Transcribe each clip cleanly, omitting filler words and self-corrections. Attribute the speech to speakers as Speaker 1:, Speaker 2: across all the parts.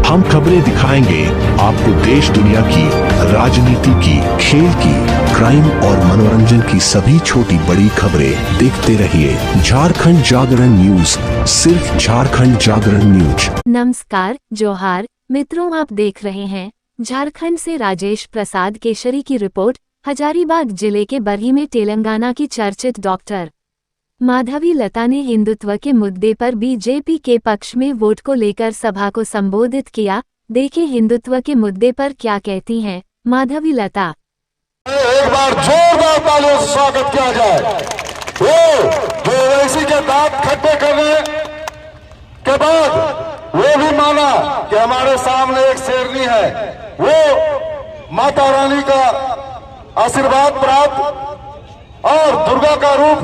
Speaker 1: हम खबरें दिखाएंगे आपको देश दुनिया की, राजनीति की, खेल की, क्राइम और मनोरंजन की सभी छोटी बड़ी खबरें। देखते रहिए झारखंड जागरण न्यूज, सिर्फ झारखंड जागरण न्यूज।
Speaker 2: नमस्कार, जोहार मित्रों, आप देख रहे हैं झारखंड से राजेश प्रसाद केशरी की रिपोर्ट। हजारीबाग जिले के बरही में तेलंगाना की चर्चित डॉक्टर माधवी लता ने हिंदुत्व के मुद्दे पर बीजेपी के पक्ष में वोट को लेकर सभा को संबोधित किया। देखें हिंदुत्व के मुद्दे पर क्या कहती हैं माधवी लता।
Speaker 3: एक बार जोरदार तालियों से स्वागत किया जाए। वो जो ओवैसी के दांत खट्टे करने के बाद वो भी माना कि हमारे सामने एक शेरनी है, वो माता रानी का आशीर्वाद प्राप्त और दुर्गा का रूप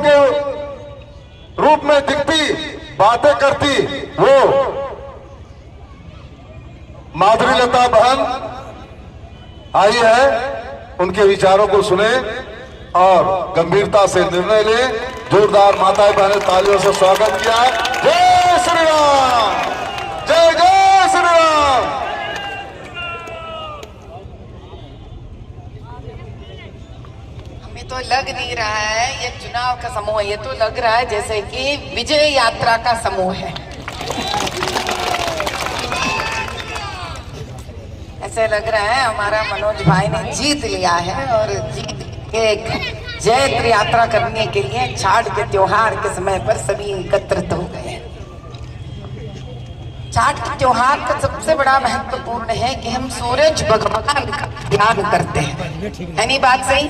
Speaker 3: में दिखती, बातें करती वो माधवी लता बहन आई है। उनके विचारों को सुने और गंभीरता से निर्णय ले। जोरदार माताएं बहनें तालियों से स्वागत किया। जय श्री राम, जय जय श्री राम।
Speaker 4: हमें तो लग नहीं रहा है ये चुनाव का समूह है, ये तो लग रहा है जैसे कि विजय यात्रा का समूह है। ऐसे लग रहा है हमारा मनोज भाई ने जीत लिया है और जीत के एक जय यात्रा करने के लिए छठ के त्योहार के समय पर सभी एकत्रित हो गए। छठ के त्योहार का सबसे बड़ा महत्वपूर्ण है कि हम सूरज भगवान का ध्यान करते हैं। है नहीं बात सही?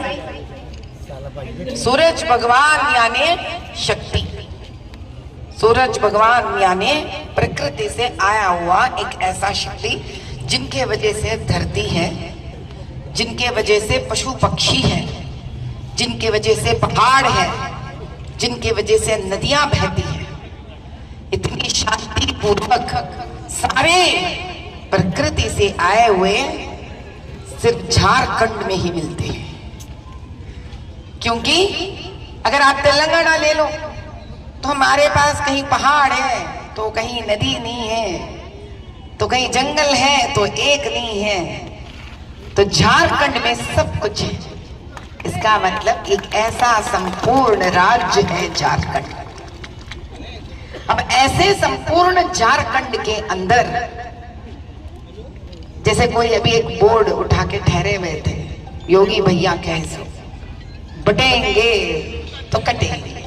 Speaker 4: सूरज भगवान यानी शक्ति, सूरज भगवान यानी प्रकृति से आया हुआ एक ऐसा शक्ति जिनके वजह से धरती है, जिनके वजह से पशु पक्षी है, जिनके वजह से पहाड़ है, जिनके वजह से नदियां बहती हैं। इतनी शांति पूर्वक सारे प्रकृति से आए हुए सिर्फ झारखंड में ही मिलते हैं। क्योंकि अगर आप तेलंगाना ले लो तो हमारे पास कहीं पहाड़ है तो कहीं नदी नहीं है, तो कहीं जंगल है तो एक नहीं है। तो झारखंड में सब कुछ है। इसका मतलब एक ऐसा संपूर्ण राज्य है झारखंड। अब ऐसे संपूर्ण झारखंड के अंदर जैसे कोई अभी एक बोर्ड उठा के ठहरे हुए थे, योगी भैया कैसे बटेंगे तो कटेंगे।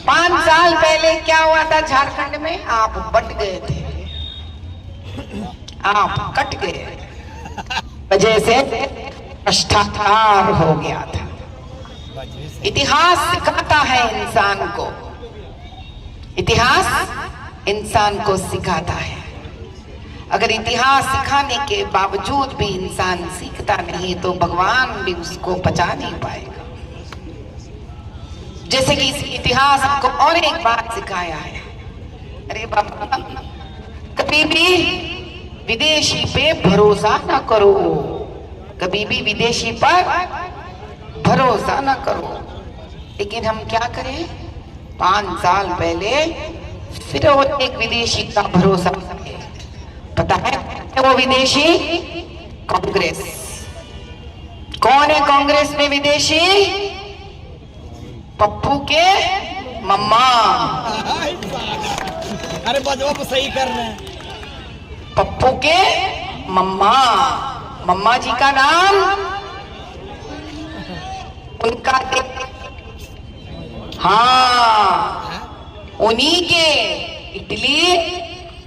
Speaker 4: 5 साल पहले क्या हुआ था झारखंड में? आप बट गए थे, आप कट गए, वजह से भ्रष्टाचार हो गया था। इतिहास सिखाता है इंसान को, इतिहास इंसान को सिखाता है। अगर इतिहास सिखाने के बावजूद भी इंसान सीखता नहीं तो भगवान भी उसको बचा नहीं पाएगा। जैसे कि इस इतिहास हमको और एक बात सिखाया है, अरे बाबा कभी भी विदेशी पे भरोसा ना करो, कभी भी विदेशी पर भरोसा ना करो। लेकिन हम क्या करें? 5 साल पहले फिर एक विदेशी का भरोसा करें। पता है वो विदेशी? कांग्रेस। कौन है कांग्रेस में विदेशी? पप्पू के मम्मा।
Speaker 5: अरे बजवा सही कर रहे हैं।
Speaker 4: पप्पू के मम्मा, मम्मा जी का नाम उनका, हाँ उन्हीं के इटली,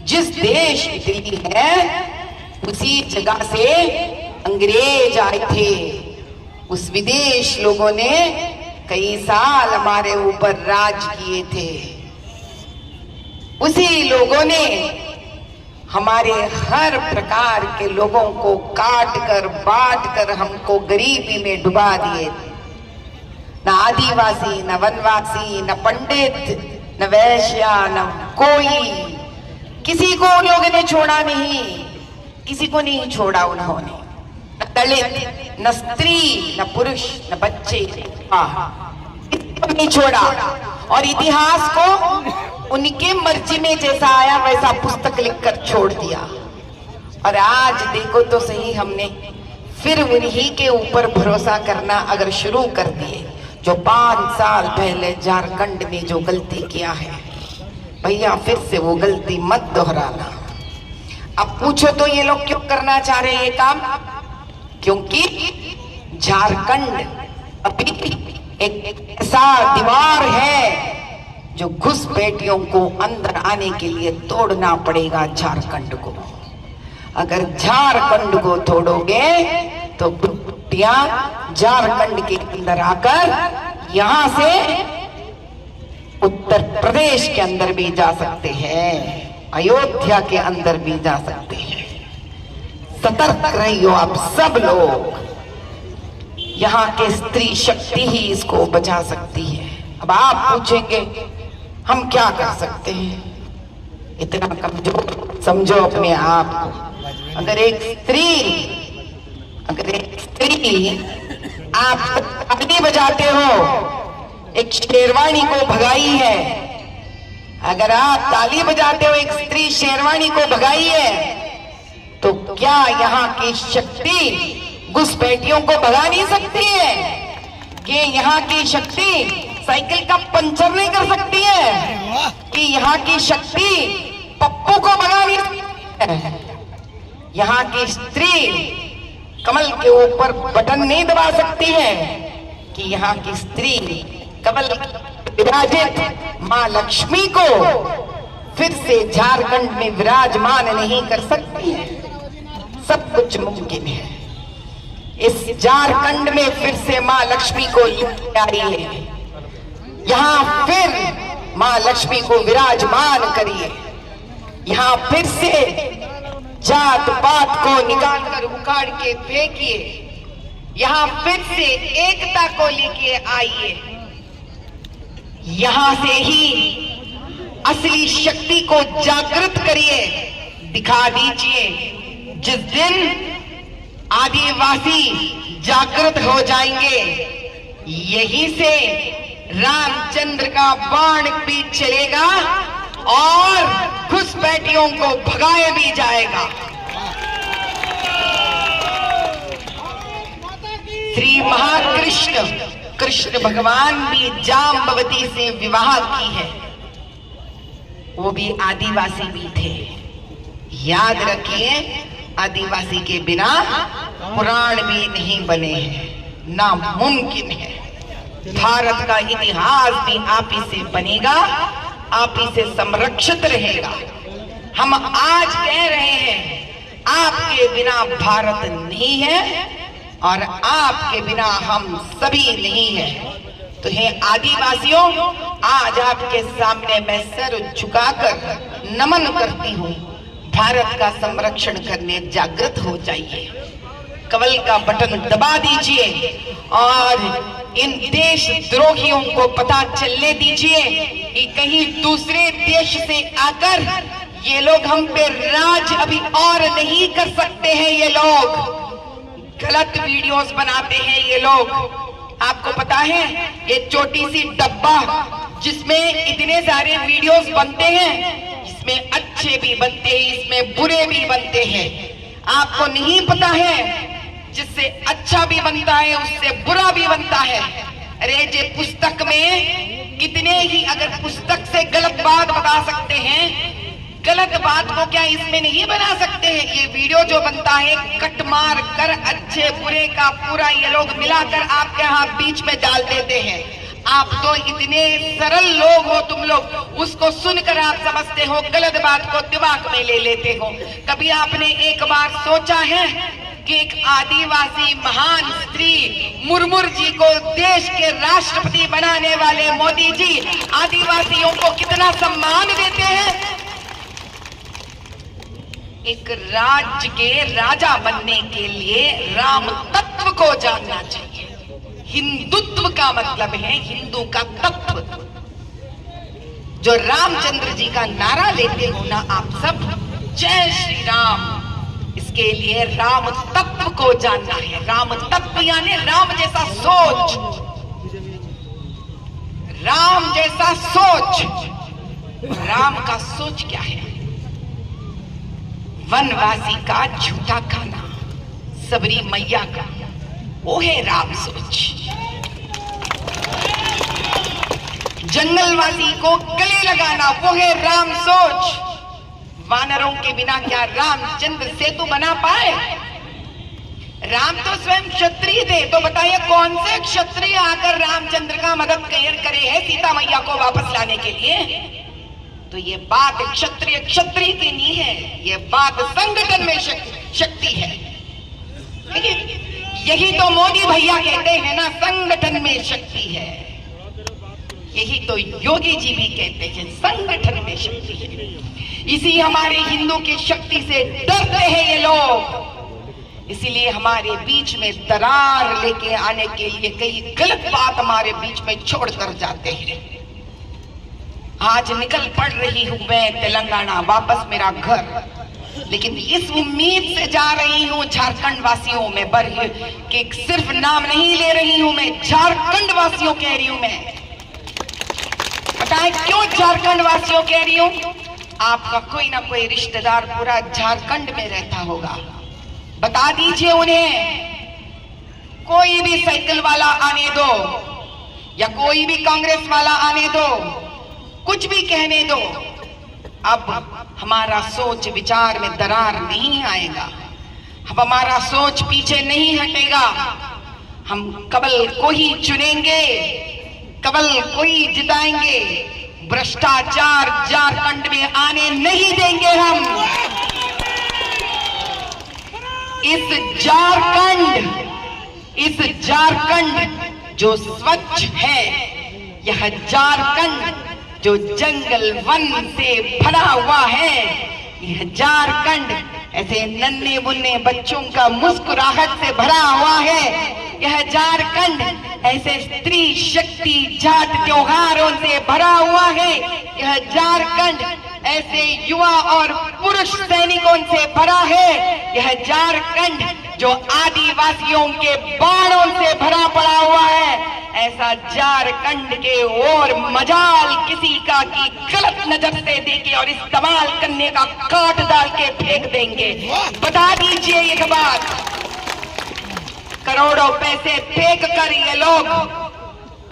Speaker 4: जिस देश इटली है उसी जगह से अंग्रेज आए थे। उस विदेश लोगों ने कई साल हमारे ऊपर राज किए थे। उसी लोगों ने हमारे हर प्रकार के लोगों को काट कर बांट कर हमको गरीबी में डुबा दिए। न आदिवासी, न वनवासी, न पंडित, न वैश्या, न कोई, किसी को उन लोगों ने छोड़ा नहीं, किसी को नहीं छोड़ा उन्होंने। न दलित, न स्त्री, न पुरुष, न बच्चे, नहीं छोड़ा। और इतिहास को उनके मर्जी में जैसा आया वैसा पुस्तक लिखकर छोड़ दिया। और आज देखो तो सही, हमने फिर उन्हीं के ऊपर भरोसा करना अगर शुरू कर दिए जो 5 साल पहले झारखंड ने जो गलती किया है, भैया फिर से वो गलती मत दोहराना। अब पूछो तो ये लोग क्यों करना चाह रहे हैं ये काम? क्योंकि झारखंड अभी एक ऐसा दीवार है जो घुसपैठियों को अंदर आने के लिए तोड़ना पड़ेगा झारखंड को। अगर झारखंड को तोड़ोगे तो घुसपैठियां झारखंड के अंदर आकर यहां से उत्तर प्रदेश के अंदर भी जा सकते हैं, अयोध्या के अंदर भी जा सकते हैं। सतर्क रहियो आप सब लोग। यहाँ के स्त्री शक्ति ही इसको बचा सकती है। अब आप पूछेंगे हम क्या कर सकते हैं? इतना कमजोर समझो अपने आप को। अगर एक स्त्री आप ताली बजाते हो, एक शेरवानी को भगाई है, अगर आप ताली बजाते हो एक स्त्री शेरवानी को भगाई है, तो क्या यहाँ की शक्ति घुसपैठियों को भगा नहीं सकती है? कि यहाँ की शक्ति साइकिल का पंचर नहीं कर सकती है? कि यहाँ की शक्ति पप्पू को भगा नहीं सकती है? यहाँ की स्त्री कमल के ऊपर बटन नहीं दबा सकती है? कि यहाँ की स्त्री कमल विराजित माँ लक्ष्मी को फिर से झारखंड में विराजमान नहीं कर सकती है? सब कुछ मुमकिन है। इस झारखंड में फिर से माँ लक्ष्मी को लेकर आई है। यहाँ फिर माँ लक्ष्मी को विराजमान करिए। यहाँ फिर से जात पात को निकाल कर उखाड़ के फेंकिए। यहाँ फिर से एकता को लेके आइए। यहाँ से ही असली शक्ति को जागृत करिए, दिखा दीजिए। जिस दिन आदिवासी जागृत हो जाएंगे, यहीं से रामचंद्र का बाण भी चलेगा और घुसपैठियों को भगाया भी जाएगा। श्री महाकृष्ण कृष्ण भगवान भी जाम्बवती से विवाह की है, वो भी आदिवासी भी थे। याद रखिए, आदिवासी के बिना पुराण भी नहीं बने हैं, नामुमकिन है। भारत का इतिहास भी आप ही से बनेगा, आप ही से संरक्षित रहेगा। हम आज कह रहे हैं आपके बिना भारत नहीं है और आपके बिना हम सभी नहीं है। तो हे आदिवासियों, आज आपके सामने मैं सर झुकाकर नमन करती हूँ। भारत का संरक्षण करने जागृत हो जाइए, कमल का बटन दबा दीजिए और इन देश द्रोहियों को पता चलने दीजिए कि कहीं दूसरे देश से आकर ये लोग हम पे राज अभी और नहीं कर सकते हैं। ये लोग गलत वीडियोस बनाते हैं। ये लोग, आपको पता है, ये छोटी सी डब्बा जिसमें इतने सारे वीडियोस बनते हैं, इसमें अच्छे भी बनते हैं, इसमें बुरे भी बनते हैं। आपको नहीं पता है, जिससे अच्छा भी बनता है उससे बुरा भी बनता है। अरे जे पुस्तक में कितने ही, अगर पुस्तक से गलत बात बता सकते हैं, गलत बात को क्या इसमें नहीं बना सकते हैं? ये वीडियो जो बनता है, कट मार कर अच्छे बुरे का पूरा ये लोग मिलाकर आपके यहाँ बीच में डाल देते हैं। आप तो इतने सरल लोग हो, तुम लोग उसको सुनकर आप समझते हो, गलत बात को दिमाग में ले लेते हो। कभी आपने एक बार सोचा है कि एक आदिवासी महान स्त्री मुर्मू जी को देश के राष्ट्रपति बनाने वाले मोदी जी आदिवासियों को कितना सम्मान देते हैं? एक राज्य के राजा बनने के लिए राम तत्व को जानना चाहिए। हिंदुत्व का मतलब है हिंदू का तत्व। जो रामचंद्र जी का नारा लेते हो ना आप सब, जय श्री राम, इसके लिए राम तत्व को जानना है। राम तत्व यानी राम जैसा सोच, राम जैसा सोच। राम का सोच क्या है? वनवासी का झूठा खाना, सबरी मैया का वो है राम सोच। जंगलवासी को गले लगाना वो है राम सोच। वानरों के बिना क्या रामचंद्र सेतु बना पाए? राम तो स्वयं क्षत्रिय थे, तो बताइए कौन से क्षत्रिय आकर रामचंद्र का मदद करे है सीता मैया को वापस लाने के लिए? तो ये बात क्षत्रिय की नहीं है, ये बात संगठन में शक्ति है। यही तो मोदी भैया कहते हैं ना, संगठन में शक्ति है। यही तो योगी जी भी कहते हैं, संगठन में शक्ति है। इसी हमारे हिंदू की शक्ति से डरते हैं ये लोग। इसीलिए हमारे बीच में दरार लेके आने के लिए कई गलत बात हमारे बीच में छोड़कर जाते हैं। आज निकल पड़ रही हूं मैं तेलंगाना, वापस मेरा घर, लेकिन इस उम्मीद से जा रही हूं झारखंड वासियों में कि सिर्फ नाम नहीं ले रही हूं मैं, झारखंड वासियों कह रही हूं मैं। बताएं क्यों झारखंड वासियों कह रही हूं? आपका कोई ना कोई रिश्तेदार पूरा झारखंड में रहता होगा, बता दीजिए उन्हें। कोई भी साइकिल वाला आने दो या कोई भी कांग्रेस वाला आने दो, कुछ भी कहने दो, अब हमारा सोच विचार में दरार नहीं आएगा। अब हमारा सोच पीछे नहीं हटेगा। हम कमल को ही चुनेंगे, कमल को ही जिताएंगे। भ्रष्टाचार झारखंड में आने नहीं देंगे हम। इस झारखंड जो स्वच्छ है, यह झारखंड जो जंगल वन से भरा हुआ है, यह झारखंड ऐसे नन्हे मुन्ने बच्चों का मुस्कुराहट से भरा हुआ है, यह झारखंड ऐसे स्त्री शक्ति जात त्योहारों से भरा हुआ है, यह झारखंड ऐसे युवा और पुरुष सैनिकों से भरा है, यह झारखंड जो आदिवासियों के बाणों से भरा पड़ा हुआ है। ऐसा झारखंड के और मजाल किसी का की गलत नजर से देखे और इस्तेमाल करने का काट डाल के फेंक देंगे। बता दीजिए एक बात, करोड़ों पैसे फेंक कर ये लोग,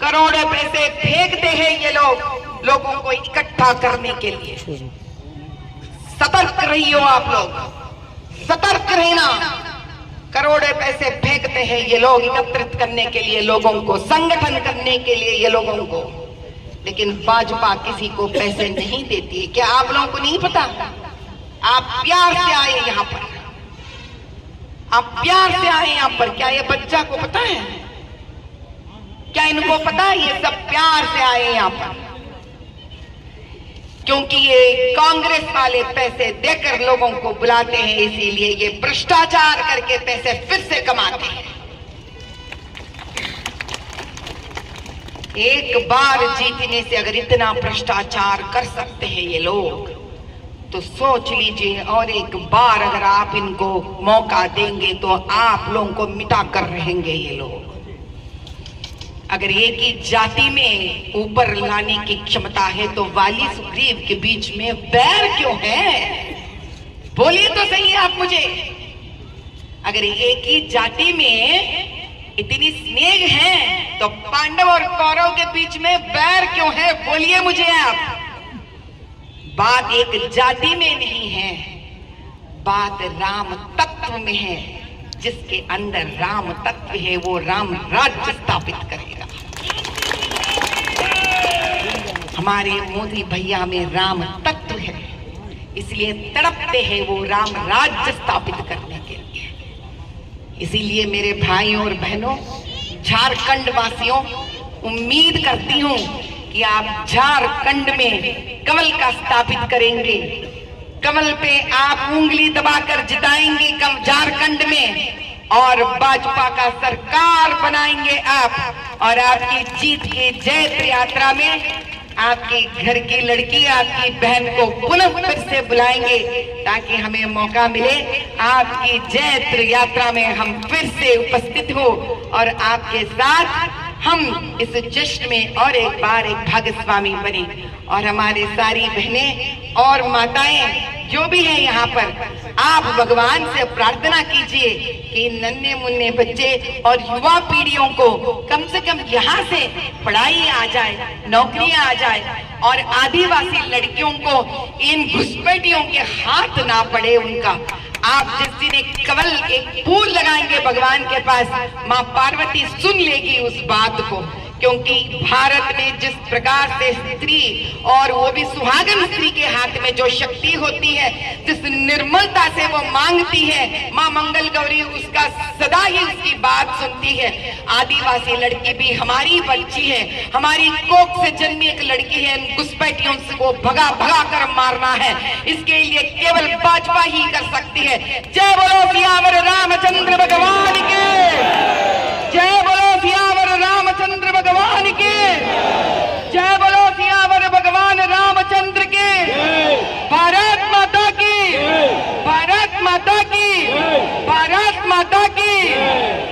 Speaker 4: करोड़ों पैसे फेंकते हैं ये लोग लोगों को इकट्ठा करने के लिए। सतर्क रहिए आप लोग, सतर्क रहना। करोड़ों पैसे फेंकते हैं ये लोग एकत्रित करने के लिए, लोगों को संगठन करने के लिए ये लोगों को, लेकिन भाजपा किसी को पैसे नहीं देती है। क्या आप लोगों को नहीं पता? आप प्यार से आए यहाँ पर, आप प्यार से आए यहाँ पर। क्या ये बच्चा को पता है? क्या इनको पता है? ये सब प्यार से आए यहाँ पर, क्योंकि ये कांग्रेस वाले पैसे देकर लोगों को बुलाते हैं, इसीलिए ये भ्रष्टाचार करके पैसे फिर से कमाते हैं। एक बार जीतने से अगर इतना भ्रष्टाचार कर सकते हैं ये लोग, तो सोच लीजिए और एक बार अगर आप इनको मौका देंगे तो आप लोगों को मिटा कर रहेंगे ये लोग। अगर एक ही जाति में ऊपर लाने की क्षमता है तो वाली सुग्रीव के बीच में बैर क्यों है? बोलिए तो सही आप मुझे। अगर एक ही जाति में इतनी स्नेह है तो पांडव और कौरव के बीच में बैर क्यों है? बोलिए मुझे आप। बात एक जाति में नहीं है, बात राम तत्व में है। जिसके अंदर राम तत्व है वो राम राज्य स्थापित करेगा। हमारे मोदी भैया में राम तत्व है, इसलिए तड़पते हैं वो राम राज्य स्थापित करने के लिए। इसीलिए मेरे भाइयों और बहनों, झारखंड वासियों, उम्मीद करती हूं कि आप झारखंड में कमल का स्थापित करेंगे। कमल पे आप उंगली दबाकर जिताएंगे झारखंड में और भाजपा का सरकार बनाएंगे आप। और आपकी जीत की जयत्र यात्रा में आपके घर की लड़की, आपकी बहन को पुनः फिर से बुलाएंगे ताकि हमें मौका मिले आपकी जयत्र यात्रा में हम फिर से उपस्थित हो और आपके साथ हम इस जश्न में और एक बार एक भागस्वामी बने। और हमारे सारी बहनें और माताएं जो भी है यहाँ पर, आप भगवान से प्रार्थना कीजिए कि नन्हे मुन्ने बच्चे और युवा पीढ़ियों को कम से कम यहाँ से पढ़ाई आ जाए, नौकरियां आ जाए और आदिवासी लड़कियों को इन घुसपैठियों के हाथ ना पड़े उनका। आप जिस दिन एक कवल, एक फूल लगाएंगे भगवान के पास, माँ पार्वती सुन लेगी उस बात को। क्योंकि भारत में जिस प्रकार से स्त्री, और वो भी सुहागन स्त्री के हाथ में जो शक्ति होती है, जिस निर्मलता से वो मांगती है, माँ मंगल गौरी उसका सदा ही उसकी बात सुनती है। आदिवासी लड़की भी हमारी बच्ची है, हमारी कोख से जन्मी एक लड़की है। इन घुसपैठियों से को भगा भगा कर मारना है, इसके लिए केवल भाजपा ही कर सकती है। जय बोलो सियावर रामचंद्र भगवान के, जय बोलो सियावर रामचंद्र भगवान के, जय बोलो सियावर भगवान रामचंद्र के। भारत माता की, भारत माता की, भारत माता की।